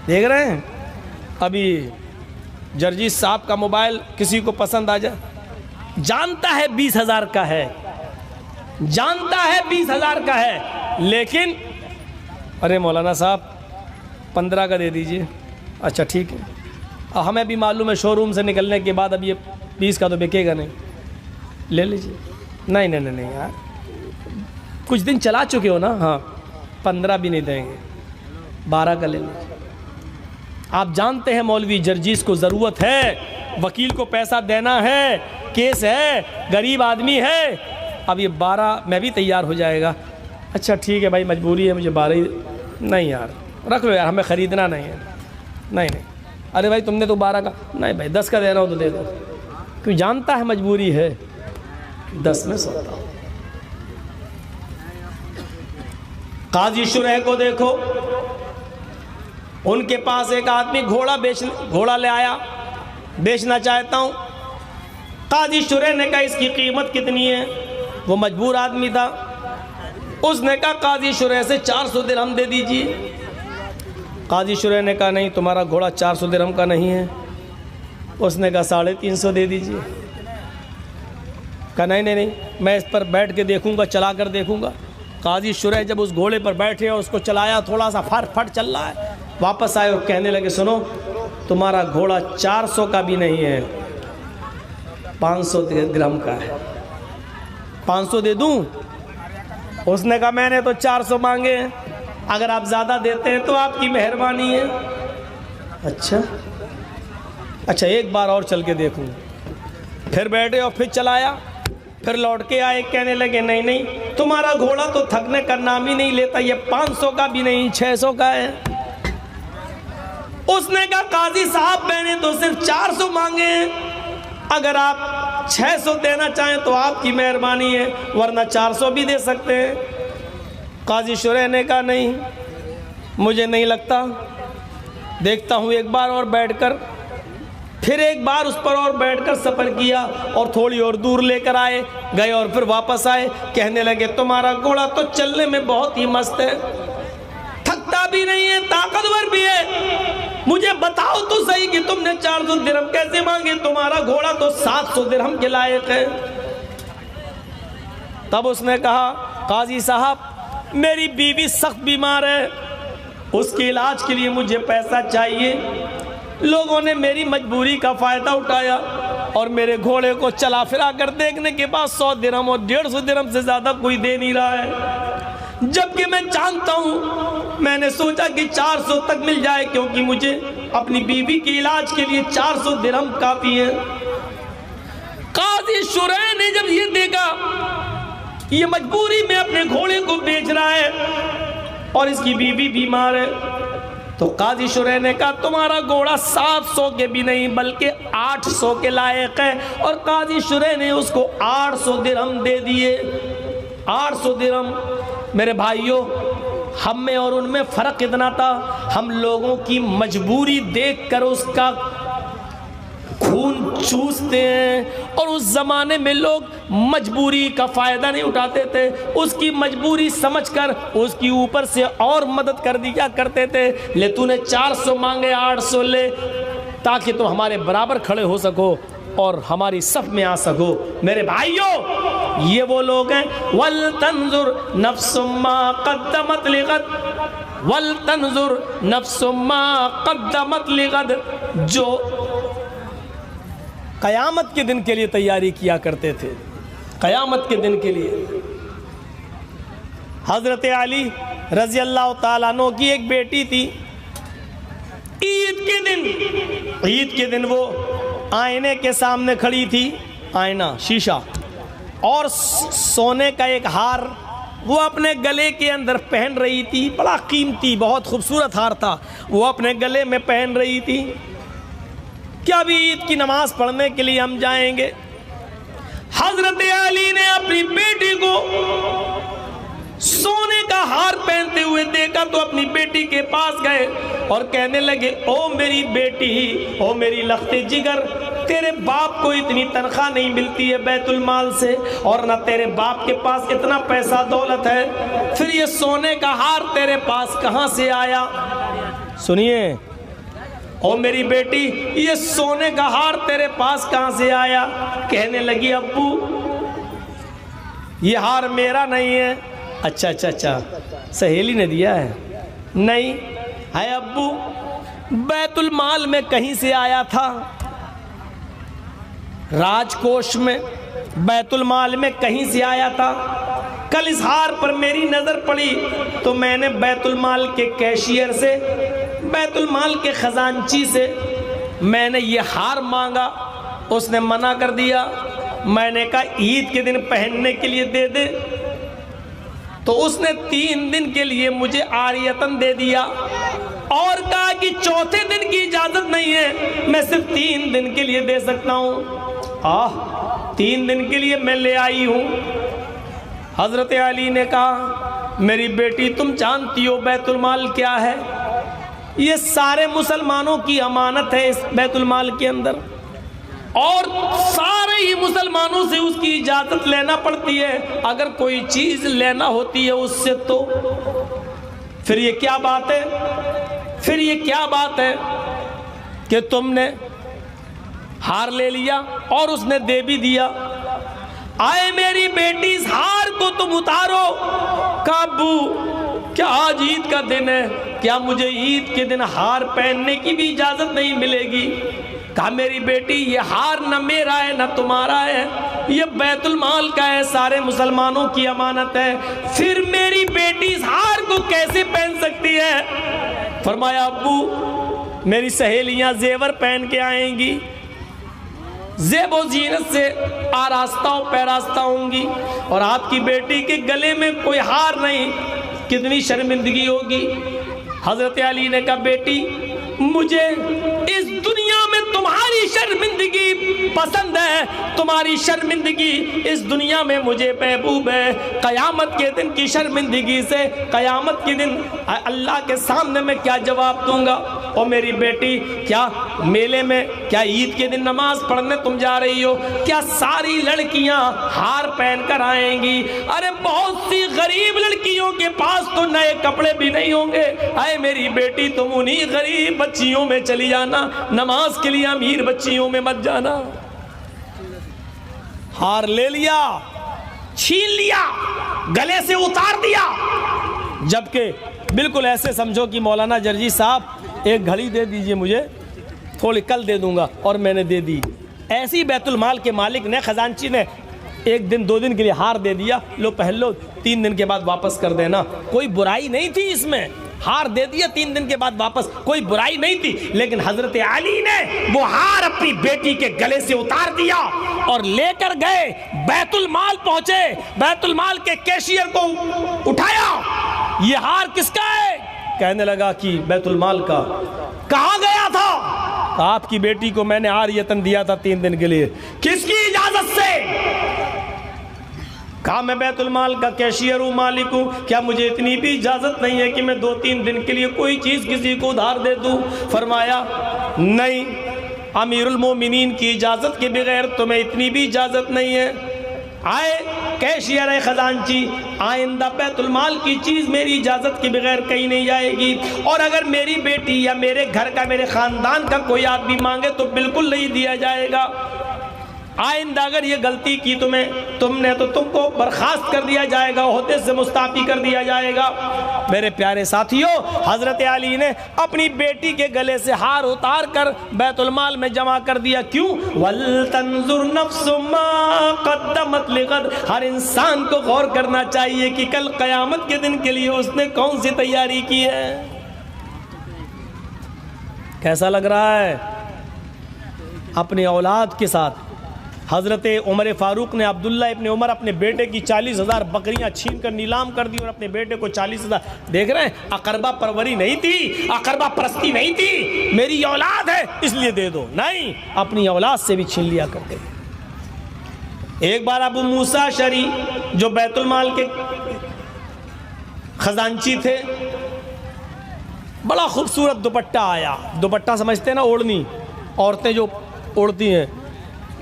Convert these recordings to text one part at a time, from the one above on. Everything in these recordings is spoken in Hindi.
देख रहे हैं अभी जर्जीस साहब का मोबाइल किसी को पसंद आ जाए, जानता है 20,000 का है, जानता है 20,000 का है, लेकिन अरे मौलाना साहब 15 का दे दीजिए। अच्छा ठीक है, हमें भी मालूम है शोरूम से निकलने के बाद अब ये 20 का तो बिकेगा नहीं, ले लीजिए। नहीं नहीं नहीं नहीं यार, कुछ दिन चला चुके हो ना। हाँ 15 भी नहीं देंगे, 12 का ले लीजिए। आप जानते हैं मौलवी जर्जीस को ज़रूरत है, वकील को पैसा देना है, केस है, गरीब आदमी है। अब ये 12 में भी तैयार हो जाएगा। अच्छा ठीक है भाई, मजबूरी है, मुझे 12 ही। नहीं यार रख लो यार, हमें ख़रीदना नहीं है। नहीं नहीं, अरे भाई तुमने तो 12 का, नहीं भाई 10 का देना हो तो दे दो, क्यों जानता है मजबूरी है, 10 में सौदा। काजी शुरैह को देखो, उनके पास एक आदमी घोड़ा ले आया, बेचना चाहता हूँ। काजी शुरैह ने कहा इसकी कीमत कितनी है? वो मजबूर आदमी था, उसने कहा काजी शुरैह से 400 दिरहम दे दीजिए। काजी शुरैह ने कहा नहीं, तुम्हारा घोड़ा 400 दिरहम का नहीं है। उसने कहा 350 दे दीजिए। कहा नहीं नहीं नहीं, मैं इस पर बैठ के देखूंगा, चला कर देखूंगा। काजी शुरैह जब उस घोड़े पर बैठे और उसको चलाया, थोड़ा सा फट चल रहा है, वापस आए और कहने लगे सुनो, तुम्हारा घोड़ा 400 का भी नहीं है, 500 ग्राम का है, 500 दे दूं? उसने कहा मैंने तो 400 मांगे हैं, अगर आप ज़्यादा देते हैं तो आपकी मेहरबानी है। अच्छा एक बार और चल के देखूंगा। फिर बैठे और फिर चलाया, फिर लौट के आए, कहने लगे नहीं नहीं, तुम्हारा घोड़ा तो थकने का नाम ही नहीं लेता, ये 500 का भी नहीं, 600 का है। उसने कहा काजी साहब मैंने तो सिर्फ 400 मांगे हैं, अगर आप 600 देना चाहें तो आपकी मेहरबानी है, वरना 400 भी दे सकते हैं। काजी शुरैह ने कहा नहीं, मुझे नहीं लगता, देखता हूँ एक बार और बैठकर। फिर एक बार उस पर और बैठकर सफ़र किया और थोड़ी और दूर लेकर आए, गए और फिर वापस आए, कहने लगे तुम्हारा घोड़ा तो चलने में बहुत ही मस्त है, थकता भी नहीं है, ताकतवर भी है, मुझे बताओ तो सही कि तुमने 400 दिरहम कैसे मांगे? तुम्हारा घोड़ा तो 700 दिरहम के लायक है। तब उसने कहा काजी साहब मेरी बीवी सख्त बीमार है, उसके इलाज के लिए मुझे पैसा चाहिए। लोगों ने मेरी मजबूरी का फ़ायदा उठाया और मेरे घोड़े को चला फिरा कर देखने के बाद 100 दिरहम और 150 दिरहम से ज़्यादा कोई दे नहीं रहा है, जबकि मैं जानता हूँ, मैंने सोचा कि 400 तक मिल जाए, क्योंकि मुझे अपनी बीवी के इलाज के लिए 400 दिरहम काफ़ी है। काजी शुरैह ने जब ये देखा ये मजबूरी में अपने घोड़े को बेच रहा है और इसकी बीवी बीमार है, तो काजी शुरैह ने कहा तुम्हारा घोड़ा 700 के भी नहीं बल्कि 800 के लायक है, और काजी शुरैह ने उसको 800 दिरहम दे दिए। 800 दिरहम। मेरे भाइयों, हम में और उनमें फ़र्क इतना था, हम लोगों की मजबूरी देखकर उसका खून चूसते हैं, और उस ज़माने में लोग मजबूरी का फ़ायदा नहीं उठाते थे, उसकी मजबूरी समझकर उसकी ऊपर से और मदद कर दिया करते थे। ले तूने 400 मांगे, 800 ले, ताकि तुम हमारे बराबर खड़े हो सको और हमारी सफ में आ सको। मेरे भाइयों, ये वो लोग हैं वल तंजुर नफ्सुम्मा क़द्दमत लिगद, वल तंजुर नफ्सुम्मा क़द्दमत लिगद, जो क़यामत के दिन के लिए तैयारी किया करते थे, क़यामत के दिन के लिए। हज़रत अली रज़ी अल्लाह ताला अन्हु की एक बेटी थी। ईद के दिन वो आईने के सामने खड़ी थी, आईना शीशा, और सोने का एक हार वो अपने गले के अंदर पहन रही थी, बड़ा कीमती बहुत खूबसूरत हार था, वो अपने गले में पहन रही थी। क्या अभी ईद की नमाज पढ़ने के लिए हम जाएंगे? हजरत अली ने अपनी बेटी को सोने का हार पहनते हुए देखा तो अपनी बेटी के पास गए और कहने लगे ओ मेरी बेटी, ओ मेरी लख्ते जिगर, तेरे बाप को इतनी तनख्वाह नहीं मिलती है बैतुल माल से, और ना तेरे बाप के पास इतना पैसा दौलत है, फिर ये सोने का हार तेरे पास कहाँ से आया? सुनिए, ओ मेरी बेटी, ये सोने का हार तेरे पास कहां से आया? कहने लगी अब्बू ये हार मेरा नहीं है। अच्छा अच्छा अच्छा, सहेली ने दिया है? नहीं है अब्बू, बैतुल माल में कहीं से आया था, राजकोष में, बैतुल माल में कहीं से आया था। कल इस हार पर मेरी नज़र पड़ी तो मैंने बैतुल माल के कैशियर से, बैतुल माल के खजांची से मैंने ये हार मांगा, उसने मना कर दिया। मैंने कहा ईद के दिन पहनने के लिए दे दे, तो उसने 3 दिन के लिए मुझे आरियतन दे दिया और कहा कि चौथे दिन की इजाज़त नहीं है, मैं सिर्फ 3 दिन के लिए दे सकता हूँ। 3 दिन के लिए मैं ले आई हूँ। हज़रत अली ने कहा मेरी बेटी तुम जानती हो बैतुल माल क्या है? ये सारे मुसलमानों की अमानत है इस बैतुल माल के अंदर, और सारे ही मुसलमानों से उसकी इजाज़त लेना पड़ती है अगर कोई चीज़ लेना होती है उससे। तो फिर ये क्या बात है, फिर ये क्या बात है कि तुमने हार ले लिया और उसने दे भी दिया। आए मेरी बेटी इस हार को तुम उतारो। काबू क्या आज ईद का दिन है, क्या मुझे ईद के दिन हार पहनने की भी इजाज़त नहीं मिलेगी? कहा मेरी बेटी ये हार न मेरा है न तुम्हारा है, ये बैतुल माल का है, सारे मुसलमानों की अमानत है। फिर मेरी बेटी इस हार को कैसे पहन सकती है? फरमाया अब्बू मेरी सहेलियां जेवर पहन के आएंगी, ज़ेबो ज़ीनत से आरास्ता पैरास्ता होंगी, और आपकी बेटी के गले में कोई हार नहीं, कितनी शर्मिंदगी होगी। हज़रत अली ने कहा बेटी मुझे इस दुनिया में तुम्हारी शर्मिंदगी पसंद है, तुम्हारी शर्मिंदगी इस दुनिया में मुझे महबूब है। क़यामत के दिन की शर्मिंदगी से क़यामत के दिन अल्लाह के सामने मैं क्या जवाब दूंगा? और मेरी बेटी क्या मेले में, क्या ईद के दिन नमाज पढ़ने तुम जा रही हो? क्या सारी लड़कियां हार पहन कर आएंगी? अरे बहुत सी गरीब लड़कियों के पास तो नए कपड़े भी नहीं होंगे। अरे मेरी बेटी तुम उन्हीं गरीब बच्चियों में चली जाना, नमाज के लिए अमीर बच्चियों में मत जाना। हार ले लिया, छीन लिया, गले से उतार दिया, जबकि बिल्कुल ऐसे समझो कि मौलाना जर्जी साहब एक घड़ी दे दीजिए मुझे, थोड़ी कल दे दूंगा, और मैंने दे दी। ऐसी बैतुल माल के मालिक ने, खजांची ने 1 दिन 2 दिन के लिए हार दे दिया, लो पहन लो, 3 दिन के बाद वापस कर देना। कोई बुराई नहीं थी इसमें, हार दे दिया 3 दिन के बाद वापस, कोई बुराई नहीं थी। लेकिन हजरत अली ने वो हार अपनी बेटी के गले से उतार दिया और लेकर गए, बैतुल माल पहुंचे, बैतुल माल के कैशियर को उठाया, ये हार किसका है? कहने लगा कि बैतुल माल का। कहां गया था? आपकी बेटी को मैंने आरियतन दिया था 3 दिन के लिए। किसकी इजाजत से? कहा मैं बैतुल माल का कैशियर हूँ, मालिक हूँ, क्या मुझे इतनी भी इजाज़त नहीं है कि मैं 2-3 दिन के लिए कोई चीज़ किसी को उधार दे दूँ? फरमाया नहीं, अमीरुल मोमिनीन की इजाज़त के बगैर तुम्हें इतनी भी इजाज़त नहीं है। आए कैशियर है खजांची, आइंदा बैतुल माल की चीज़ मेरी इजाज़त के बगैर कहीं नहीं जाएगी, और अगर मेरी बेटी या मेरे घर का, मेरे ख़ानदान का कोई आदमी मांगे तो बिल्कुल नहीं दिया जाएगा। आइंदा अगर ये गलती की तुमने तो तुमको बर्खास्त कर दिया जाएगा, ओहदे से मुस्ताफ़ी कर दिया जाएगा। मेरे प्यारे साथियों, हज़रत अली ने अपनी बेटी के गले से हार उतार कर बैतुल माल में जमा कर दिया। क्यों? वल तंजुर नफ्सु मा क़द्दमत लिग़द, हर इंसान को गौर करना चाहिए कि कल क़यामत के दिन के लिए उसने कौन सी तैयारी की है। कैसा लग रहा है अपनी औलाद के साथ? हज़रत उमर फ़ारूक ने, अब्दुल्ला इब्न उमर अपने बेटे की 40,000 बकरियां छीन कर नीलाम कर दी और अपने बेटे को 40,000। देख रहे हैं, अकरबा परवरी नहीं थी, अकरबा परस्ती नहीं थी, मेरी औलाद है इसलिए दे दो, नहीं, अपनी औलाद से भी छीन लिया करते। एक बार अबू मूसा शरी जो बैतुल माल के खजांची थे, बड़ा खूबसूरत दुपट्टा आया। दुपट्टा समझते हैं ना, ओढ़नी, औरतें जो ओढ़ती हैं,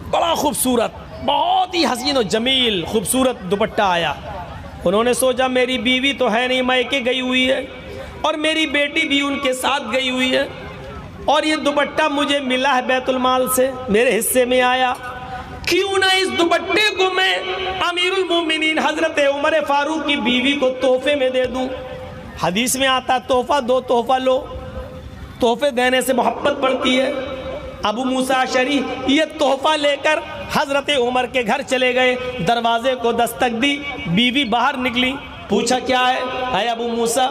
बड़ा खूबसूरत, बहुत ही हसीन और जमील खूबसूरत दुपट्टा आया। उन्होंने सोचा मेरी बीवी तो है नहीं, मायके गई हुई है, और मेरी बेटी भी उनके साथ गई हुई है, और ये दुपट्टा मुझे मिला है बैतुल माल से, मेरे हिस्से में आया, क्यों ना इस दुपट्टे को मैं अमीरुल मोमिनीन हजरत उमर फारूक की बीवी को तोहफे में दे दूं। हदीस में आता है तोहफा दो तोहफा लो, तोहफे देने से मोहब्बत बढ़ती है। अबू मूसा अशरी ये तोहफा लेकर हजरत उमर के घर चले गए, दरवाजे को दस्तक दी, बीवी बाहर निकली, पूछा क्या है अबू मूसा,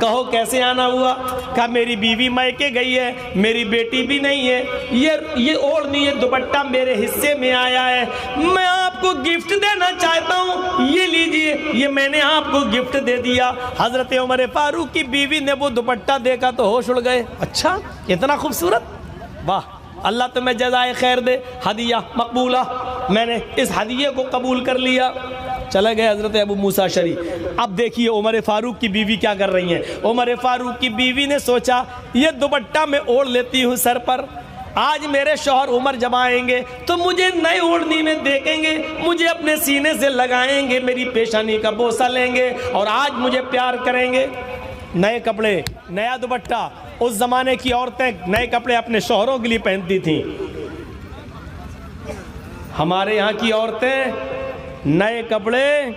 कहो कैसे आना हुआ। कहा मेरी बीवी मैके गई है, मेरी बेटी भी नहीं है, ये ओढ़नी ये दुपट्टा मेरे हिस्से में आया है, मैं आपको गिफ्ट देना चाहता हूँ, ये लीजिए, ये मैंने आपको गिफ्ट दे दिया। हजरत उमर फारूक की बीवी ने वो दुपट्टा देखा तो होश उड़ गए, अच्छा इतना खूबसूरत, वाह अल्लाह तुम्हें जज़ाए खैर दे, हदिया मकबूला, मैंने इस हदिये को कबूल कर लिया। चले गए हजरत अबू मूसा अशरी। अब देखिए उमर फारूक की बीवी क्या कर रही हैं। उमर फारूक की बीवी ने सोचा ये दुपट्टा मैं ओढ़ लेती हूँ सर पर, आज मेरे शौहर उमर जब आएंगे तो मुझे नई ओढ़नी में देखेंगे, मुझे अपने सीने से लगाएंगे, मेरी पेशानी का बोसा लेंगे और आज मुझे प्यार करेंगे। नए कपड़े, नया दुपट्टा, उस जमाने की औरतें नए कपड़े अपने शौहरों के लिए पहनती थीं। हमारे यहाँ की औरतें नए कपड़े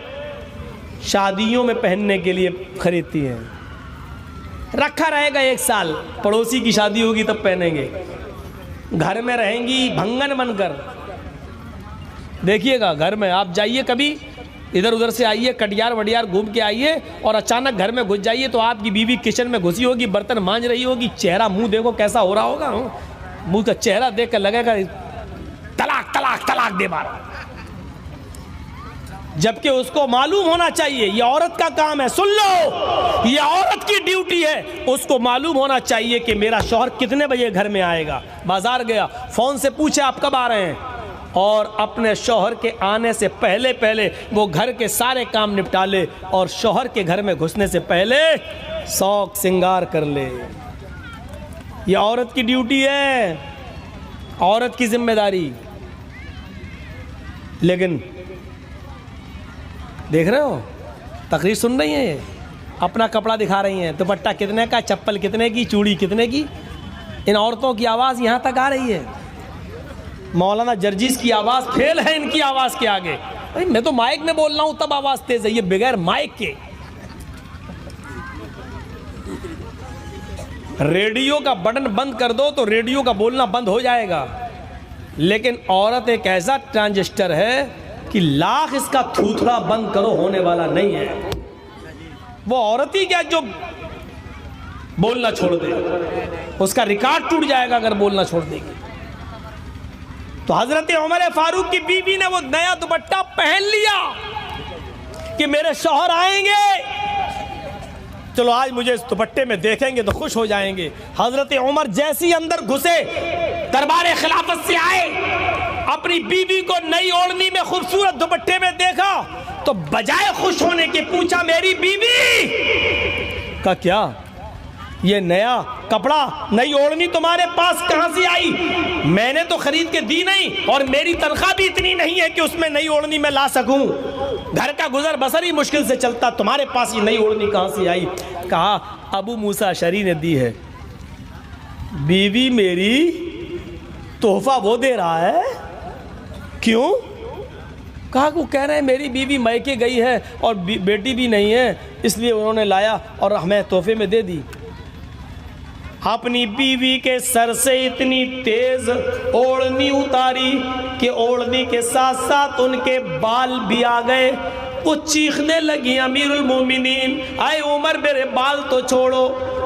शादियों में पहनने के लिए खरीदती हैं, रखा रहेगा एक साल, पड़ोसी की शादी होगी तब पहनेंगे, घर में रहेंगी भंगन बनकर। देखिएगा घर में आप जाइए कभी, इधर उधर से आइए, कटियार वटियार घूम के आइए और अचानक घर में घुस जाइए तो आपकी बीवी किचन में घुसी होगी, बर्तन मांज रही होगी, चेहरा मुंह देखो कैसा हो रहा होगा, मुंह का चेहरा देख कर लगेगा तलाक तलाक तलाक दे मारा। जबकि उसको मालूम होना चाहिए ये औरत का काम है, सुन लो ये औरत की ड्यूटी है, उसको मालूम होना चाहिए कि मेरा शौहर कितने बजे घर में आएगा। बाजार गया, फोन से पूछे आप कब आ रहे हैं, और अपने शौहर के आने से पहले पहले वो घर के सारे काम निपटा ले और शौहर के घर में घुसने से पहले शौक श्रृंगार कर ले। ये औरत की ड्यूटी है, औरत की जिम्मेदारी। लेकिन देख रहे हो तकरीर सुन रही हैं, ये अपना कपड़ा दिखा रही हैं, दुपट्टा कितने का, चप्पल कितने की, चूड़ी कितने की। इन औरतों की आवाज़ यहाँ तक आ रही है, मौलाना जर्जीस की आवाज़ फेल है इनकी आवाज़ के आगे। भाई मैं तो माइक में बोल रहा हूँ तब आवाज़ तेज है, ये बगैर माइक के। रेडियो का बटन बंद कर दो तो रेडियो का बोलना बंद हो जाएगा, लेकिन औरत एक ऐसा ट्रांजिस्टर है कि लाख इसका थूथड़ा बंद करो होने वाला नहीं है। वो औरत ही क्या जो बोलना छोड़ दे, उसका रिकॉर्ड टूट जाएगा अगर बोलना छोड़ देगी। तो हजरत उमर फारूक की बीवी ने वो नया दुपट्टा पहन लिया कि मेरे शौहर आएंगे, चलो आज मुझे इस दुपट्टे में देखेंगे तो खुश हो जाएंगे। हजरत उमर जैसी अंदर घुसे, दरबार खिलाफत से आए, अपनी बीवी को नई ओढ़नी में खूबसूरत दुपट्टे में देखा तो बजाय खुश होने के पूछा मेरी बीवी का क्या ये नया कपड़ा, नई ओढ़नी तुम्हारे पास कहां से आई? मैंने तो खरीद के दी नहीं और मेरी तनख्वाह भी इतनी नहीं है कि उसमें नई ओढ़नी मैं ला सकूं, घर का गुजर बसर ही मुश्किल से चलता, तुम्हारे पास ये नई ओढ़नी कहां से आई? कहा अबू मूसा अशरी ने दी है। बीवी मेरी तोहफा वो दे रहा है, क्यों? कहा वो कह रहे हैं मेरी बीवी मैके गई है और बेटी भी नहीं है, इसलिए उन्होंने लाया और हमें तोहफे में दे दी। अपनी बीवी के सर से इतनी तेज ओढ़नी उतारी कि ओढ़नी के साथ साथ उनके बाल भी आ गए। वो चीखने लगी अमीरुल मोमिनीन, आए उमर मेरे बाल तो छोड़ो।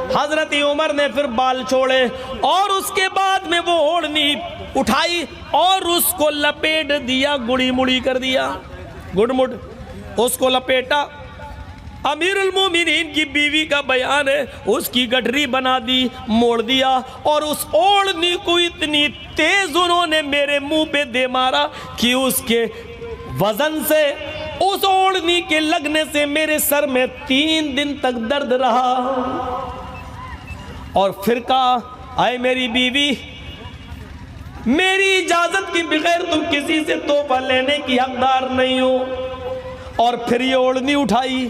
हजरत उमर ने फिर बाल छोड़े और उसके बाद में वो ओढ़नी उठाई और उसको लपेट दिया, गुड़ी मुड़ी कर दिया, गुड़मुड़ उसको लपेटा। अमीरुल मोमिनीन की बीवी का बयान है, उसकी गठरी बना दी, मोड़ दिया और उस ओढ़नी को इतनी तेज उन्होंने मेरे मुंह पे दे मारा कि उसके वजन से, उस ओढ़नी के लगने से मेरे सर में 3 दिन तक दर्द रहा। और फिर कहा आए मेरी बीवी, मेरी इजाजत के बगैर तुम किसी से तोहफा लेने की हकदार नहीं हो। और फिर ये ओढ़नी उठाई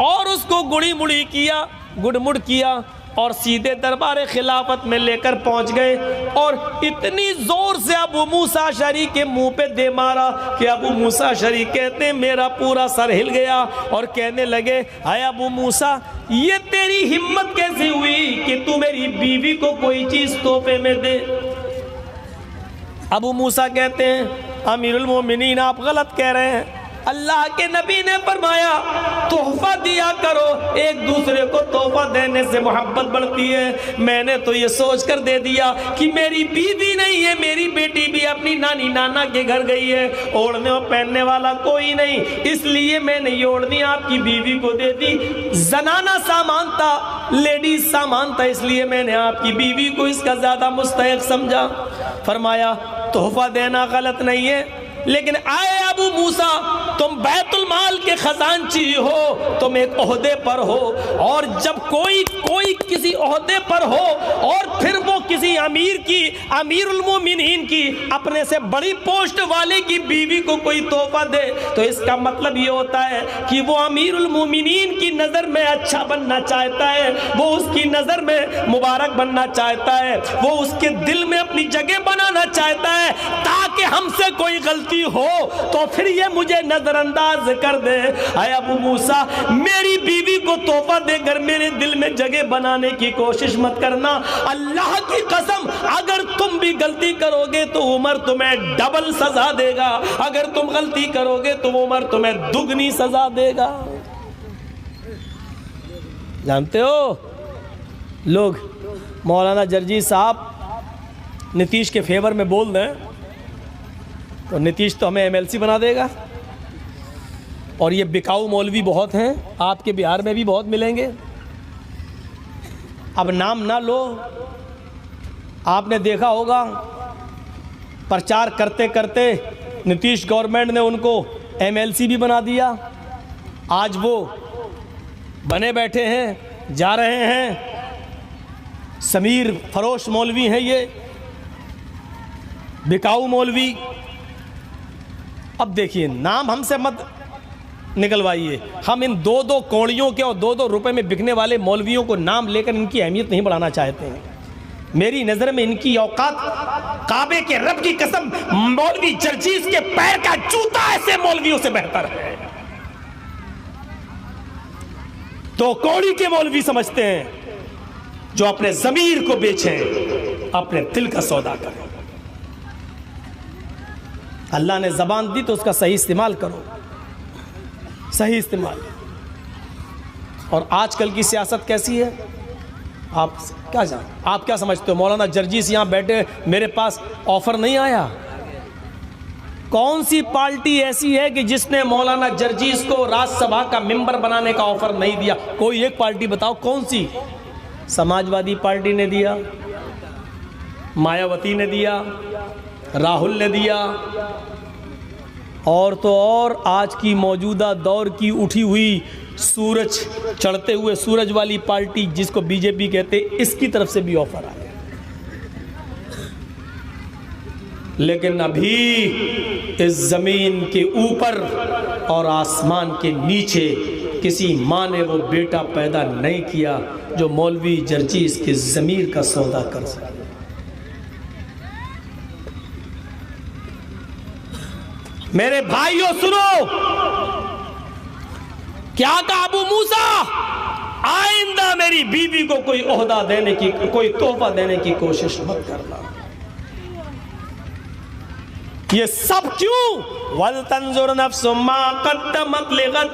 और उसको गुड़ी मुड़ी किया, गुड़मुड़ किया, और सीधे दरबार खिलाफत में लेकर पहुंच गए और इतनी जोर से अबू मूसा अशअरी के मुंह पे दे मारा कि अबू मूसा अशअरी कहते हैं मेरा पूरा सर हिल गया और कहने लगे, हाय अबू मूसा, ये तेरी हिम्मत कैसे हुई कि तू मेरी बीवी को कोई चीज तोहफे में दे। अबू मूसा कहते हैं, अमीरुल मोमिनीन आप गलत कह रहे हैं, अल्लाह के नबी ने फरमाया तोहफा दिया करो, एक दूसरे को तोहफा देने से मोहब्बत बढ़ती है। मैंने तो ये सोच कर दे दिया कि मेरी बीवी नहीं है, मेरी बेटी भी अपनी नानी नाना के घर गई है, ओढ़ने और पहनने वाला कोई नहीं, इसलिए मैंने ये ओढ़नी आपकी बीवी को दे दी। जनाना सामान था, लेडीज सामान था, इसलिए मैंने आपकी बीवी को इसका ज्यादा मुस्तहक समझा। फरमाया तोहफा देना गलत नहीं है, लेकिन आए अबू मूसा, तुम बैतुल माल के खजांची हो, तुम एक ओहदे पर हो, और जब कोई किसी ओहदे पर हो और फिर वो किसी अमीर की, अमीरुल मोमिनीन की, अपने से बड़ी पोस्ट वाले की बीवी को कोई तोहफा दे, तो इसका मतलब ये होता है कि वो अमीरुल मोमिनीन की नज़र में अच्छा बनना चाहता है, वो उसकी नज़र में मुबारक बनना चाहता है, वो उसके दिल में अपनी जगह बनाना चाहता है, ताकि हमसे कोई गलती हो तो फिर ये मुझे नजरअंदाज कर दे। हाय अबू मूसा, मेरी बीवी को तोहफा देकर मेरे दिल में जगह बनाने की कोशिश मत करना। अल्लाह की कसम, अगर तुम भी गलती करोगे तो उमर तुम्हें डबल सजा देगा, अगर तुम गलती करोगे तो उमर तुम्हें दुगनी सजा देगा। जानते हो लोग, मौलाना जर्जी साहब नीतीश के फेवर में बोल दें तो नीतीश तो हमें एमएलसी बना देगा, और ये बिकाऊ मौलवी बहुत हैं, आपके बिहार में भी बहुत मिलेंगे। अब नाम ना लो, आपने देखा होगा प्रचार करते करते नीतीश गवर्नमेंट ने उनको एमएलसी भी बना दिया, आज वो बने बैठे हैं, जा रहे हैं। समीर फरोश मौलवी हैं ये, बिकाऊ मौलवी। अब देखिए, नाम हमसे मत निकलवाइए, हम इन 2-2 कौड़ियों के और 2-2 रुपए में बिकने वाले मौलवियों को नाम लेकर इनकी अहमियत नहीं बढ़ाना चाहते हैं। मेरी नज़र में इनकी औकात, काबे के रब की कसम, मौलवी जर्जीस के पैर का जूता ऐसे मौलवियों से बेहतर है। 2 कौड़ी के मौलवी समझते हैं जो अपने ज़मीर को बेचें, अपने दिल का सौदा करें। अल्लाह ने ज़बान दी तो उसका सही इस्तेमाल करो, सही इस्तेमाल। और आजकल की सियासत कैसी है, आप क्या समझते हो? मौलाना जर्जीस यहाँ बैठे, मेरे पास ऑफ़र नहीं आया। कौन सी पार्टी ऐसी है कि जिसने मौलाना जर्जीस को राज्यसभा का मेंबर बनाने का ऑफ़र नहीं दिया? कोई एक पार्टी बताओ, कौन सी? समाजवादी पार्टी ने दिया, मायावती ने दिया, राहुल ने दिया, और तो और आज की मौजूदा दौर की उठी हुई सूरज, चढ़ते हुए सूरज वाली पार्टी जिसको बीजेपी कहते, इसकी तरफ से भी ऑफर आया। लेकिन अभी इस जमीन के ऊपर और आसमान के नीचे किसी माँ ने वो बेटा पैदा नहीं किया जो मौलवी जर्जीस के ज़मीर का सौदा कर सके। मेरे भाइयों सुनो, क्या कहा अबू मूसा, आइंदा मेरी बीवी को कोई ओहदा देने की, कोई तोहफा देने की कोशिश मत करना। ये सब क्यों? वल तंजुर नफ्सु मा कद्दमत लिगद,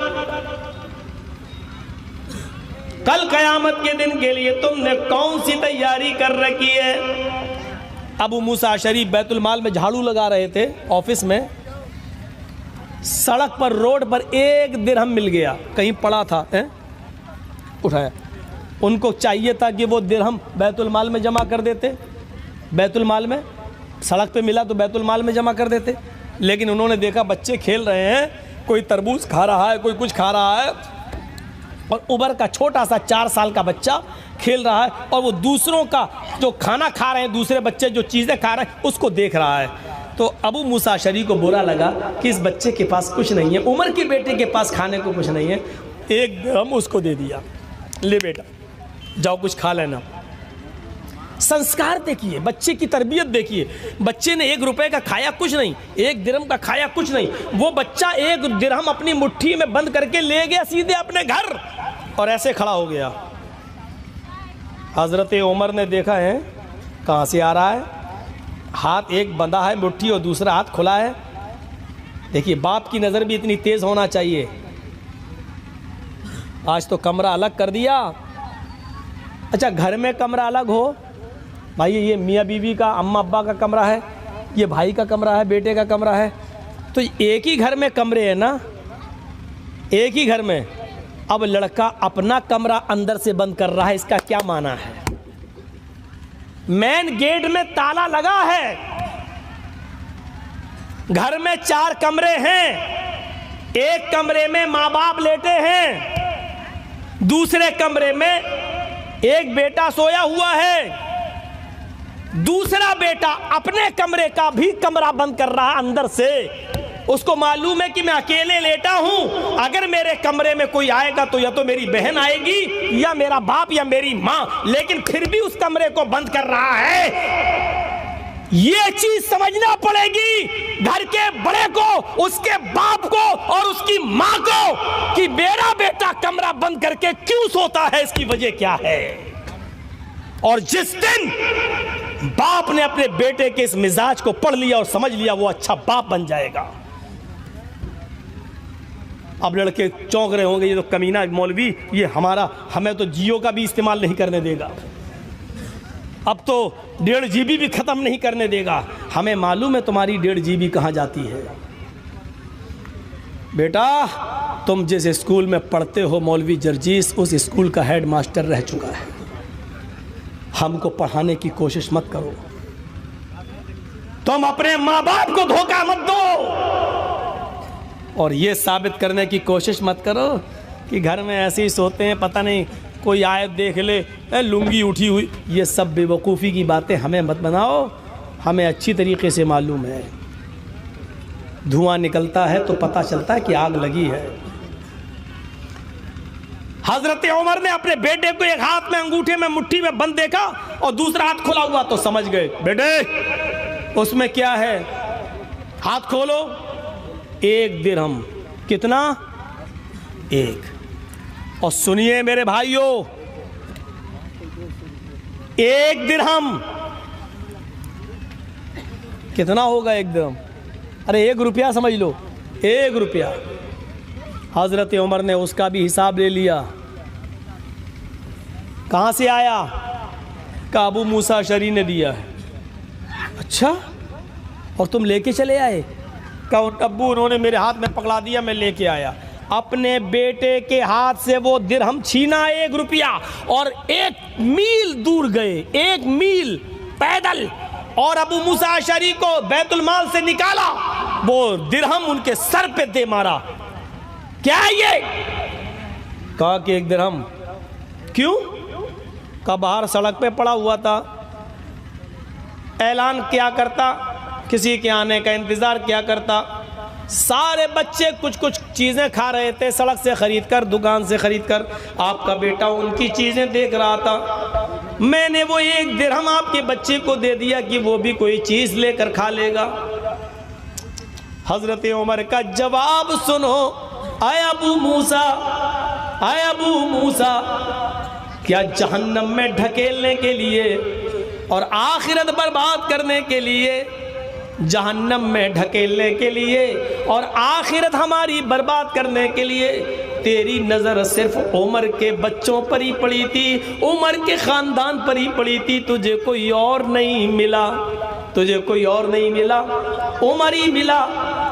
कल कयामत के दिन के लिए तुमने कौन सी तैयारी कर रखी है। अबू मूसा अशअरी बैतुल माल में झाड़ू लगा रहे थे ऑफिस में, सड़क पर, रोड पर एक दिरहम मिल गया, कहीं पड़ा था, उठाया। उनको चाहिए था कि वो दिरहम बैतुल माल में जमा कर देते, बैतुल माल में, सड़क पे मिला तो बैतुल माल में जमा कर देते। लेकिन उन्होंने देखा बच्चे खेल रहे हैं, कोई तरबूज खा रहा है, कोई कुछ खा रहा है, और उबर का छोटा सा 4 साल का बच्चा खेल रहा है, और वो दूसरों का जो खाना खा रहे हैं, दूसरे बच्चे जो चीज़ें खा रहे हैं, उसको देख रहा है। तो अबू मूसा अशअरी को बुरा लगा कि इस बच्चे के पास कुछ नहीं है, उमर के बेटे के पास खाने को कुछ नहीं है, एक दिरहम उसको दे दिया, ले बेटा जाओ कुछ खा लेना। संस्कार देखिए, बच्चे की तरबियत देखिए। बच्चे ने 1 रुपए का खाया कुछ नहीं, 1 दिरहम का खाया कुछ नहीं। वो बच्चा 1 दिरहम अपनी मुट्ठी में बंद करके ले गया सीधे अपने घर और ऐसे खड़ा हो गया। हजरत उमर ने देखा है कहाँ से आ रहा है, हाथ एक बंधा है मुट्ठी और दूसरा हाथ खुला है। देखिए बाप की नज़र भी इतनी तेज़ होना चाहिए। आज तो कमरा अलग कर दिया। अच्छा घर में कमरा अलग हो भाई, ये मियाँ बीवी का, अम्मा अब्बा का कमरा है, ये भाई का कमरा है, बेटे का कमरा है, तो एक ही घर में कमरे हैं ना, एक ही घर में। अब लड़का अपना कमरा अंदर से बंद कर रहा है, इसका क्या माना है? मेन गेट में ताला लगा है, घर में 4 कमरे हैं, एक कमरे में माँ बाप लेटे हैं, दूसरे कमरे में एक बेटा सोया हुआ है, दूसरा बेटा अपने कमरे का भी कमरा बंद कर रहा है अंदर से। उसको मालूम है कि मैं अकेले लेटा हूं, अगर मेरे कमरे में कोई आएगा तो या तो मेरी बहन आएगी या मेरा बाप या मेरी मां, लेकिन फिर भी उस कमरे को बंद कर रहा है। ये चीज समझना पड़ेगी घर के बड़े को, उसके बाप को और उसकी मां को कि मेरा बेटा कमरा बंद करके क्यों सोता है, इसकी वजह क्या है। और जिस दिन बाप ने अपने बेटे के इस मिजाज को पढ़ लिया और समझ लिया, वो अच्छा बाप बन जाएगा। अब लड़के चौंक रहे होंगे, ये तो कमीना मौलवी, ये हमें तो जियो का भी इस्तेमाल नहीं करने देगा, अब तो 1.5 GB भी ख़त्म नहीं करने देगा। हमें मालूम है तुम्हारी 1.5 GB कहाँ जाती है। बेटा तुम जिस स्कूल में पढ़ते हो मौलवी जर्जीस उस स्कूल का हेड मास्टर रह चुका है, हमको पढ़ाने की कोशिश मत करो। तुम अपने माँ बाप को धोखा मत दो और ये साबित करने की कोशिश मत करो कि घर में ऐसे ही सोते हैं, पता नहीं कोई आए देख ले लुंगी उठी हुई। ये सब बेवकूफ़ी की बातें हमें मत बनाओ, हमें अच्छी तरीके से मालूम है। धुआं निकलता है तो पता चलता है कि आग लगी है। हजरत उमर ने अपने बेटे को एक हाथ में अंगूठे में मुट्ठी में बंद देखा और दूसरा हाथ खुला हुआ तो समझ गए, बेटे उसमें क्या है, हाथ खोलो। 1 दिरहम, कितना? 1। और सुनिए मेरे भाइयों, 1 दिरहम कितना होगा? 1 दिरहम, अरे 1 रुपया समझ लो, 1 रुपया। हजरत उमर ने उसका भी हिसाब ले लिया। कहाँ से आया? का अबू मूसा अशरी ने दिया है। अच्छा, और तुम लेके चले आए? का अब्बू उन्होंने मेरे हाथ में पकड़ा दिया, मैं लेके आया। अपने बेटे के हाथ से वो दिरहम छीना, 1 रुपया, और 1 मील दूर गए, 1 मील पैदल, और अबू मूसा अशरी को बैतुल माल से निकाला, वो दिरहम उनके सर पे दे मारा। क्या है ये? कहा कि 1 दिरहम। क्यों? का बाहर सड़क पे पड़ा हुआ था, ऐलान क्या करता, किसी के आने का इंतजार क्या करता। सारे बच्चे कुछ कुछ चीज़ें खा रहे थे सड़क से खरीद कर, दुकान से खरीद कर। आपका बेटा उनकी चीज़ें देख रहा था। मैंने वो 1 दिरहम आपके बच्चे को दे दिया कि वो भी कोई चीज़ लेकर खा लेगा। हजरत उमर का जवाब सुनो, आए अबू मूसा, आए अबू मूसा, क्या जहन्नम में ढकेलने के लिए और आखिरत बर्बाद करने के लिए, जहन्नम में ढकेलने के लिए और आखिरत हमारी बर्बाद करने के लिए तेरी नज़र सिर्फ उमर के बच्चों पर ही पड़ी थी, उमर के ख़ानदान पर ही पड़ी थी, तुझे कोई और नहीं मिला, तुझे कोई और नहीं मिला, उमर ही मिला।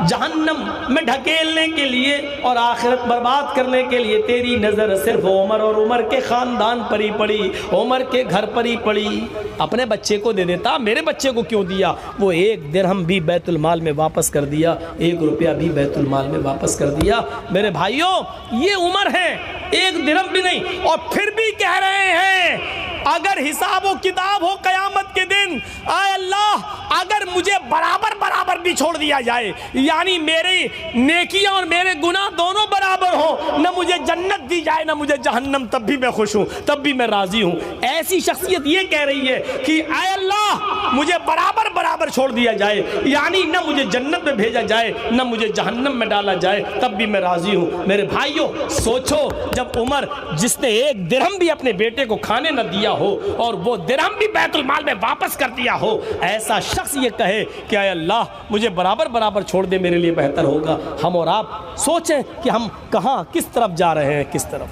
जहन्नम में ढकेलने के लिए और आखिरत बर्बाद करने के लिए तेरी नज़र सिर्फ उमर और उमर के ख़ानदान पर ही पड़ी, उमर के घर पर ही पड़ी। अपने बच्चे को दे देता, मेरे बच्चे को क्यों दिया? वो 1 दिरहम भी बैतुल माल में वापस कर दिया, 1 रुपया भी बैतुल माल में वापस कर दिया। मेरे भाइयों, ये उमर है, 1 दिरहम भी नहीं। और फिर भी कह रहे हैं अगर हिसाब व किताब हो क़यामत के दिन, आए अल्लाह, अगर मुझे बराबर बराबर भी भी छोड़ दिया जाए, यानी मेरी नेकियां और मेरे गुनाह दोनों बराबर हो, न मुझे जन्नत दी जाए न मुझे जहन्नम, तब भी मैं खुश हूँ, तब भी मैं राजी हूँ। ऐसी शख्सियत ये कह रही है कि ऐ अल्लाह मुझे बराबर बराबर छोड़ दिया जाए, यानी न मुझे जन्नत में भेजा जाए न मुझे जहन्नम में डाला जाए, तब भी मैं राजी हूँ। मेरे भाइयों सोचो, जब उमर जिसने एक दिरहम भी अपने बेटे को खाने न दिया हो और वो दिरहम भी बैतुल माल में वापस कर दिया हो, ऐसा शख्स ये कहे कि ऐ अल्लाह मुझे बराबर बराबर छोड़ दे, मेरे लिए बेहतर होगा। हम और आप सोचें कि हम कहाँ किस तरफ जा रहे हैं, किस तरफ।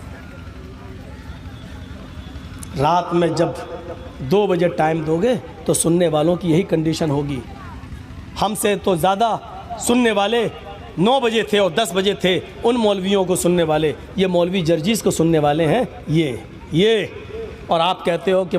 रात में जब 2 बजे टाइम दोगे तो सुनने वालों की यही कंडीशन होगी। हमसे तो ज़्यादा सुनने वाले 9 बजे थे और 10 बजे थे, उन मौलवियों को सुनने वाले, ये मौलवी जर्जीस को सुनने वाले हैं ये। और आप कहते हो कि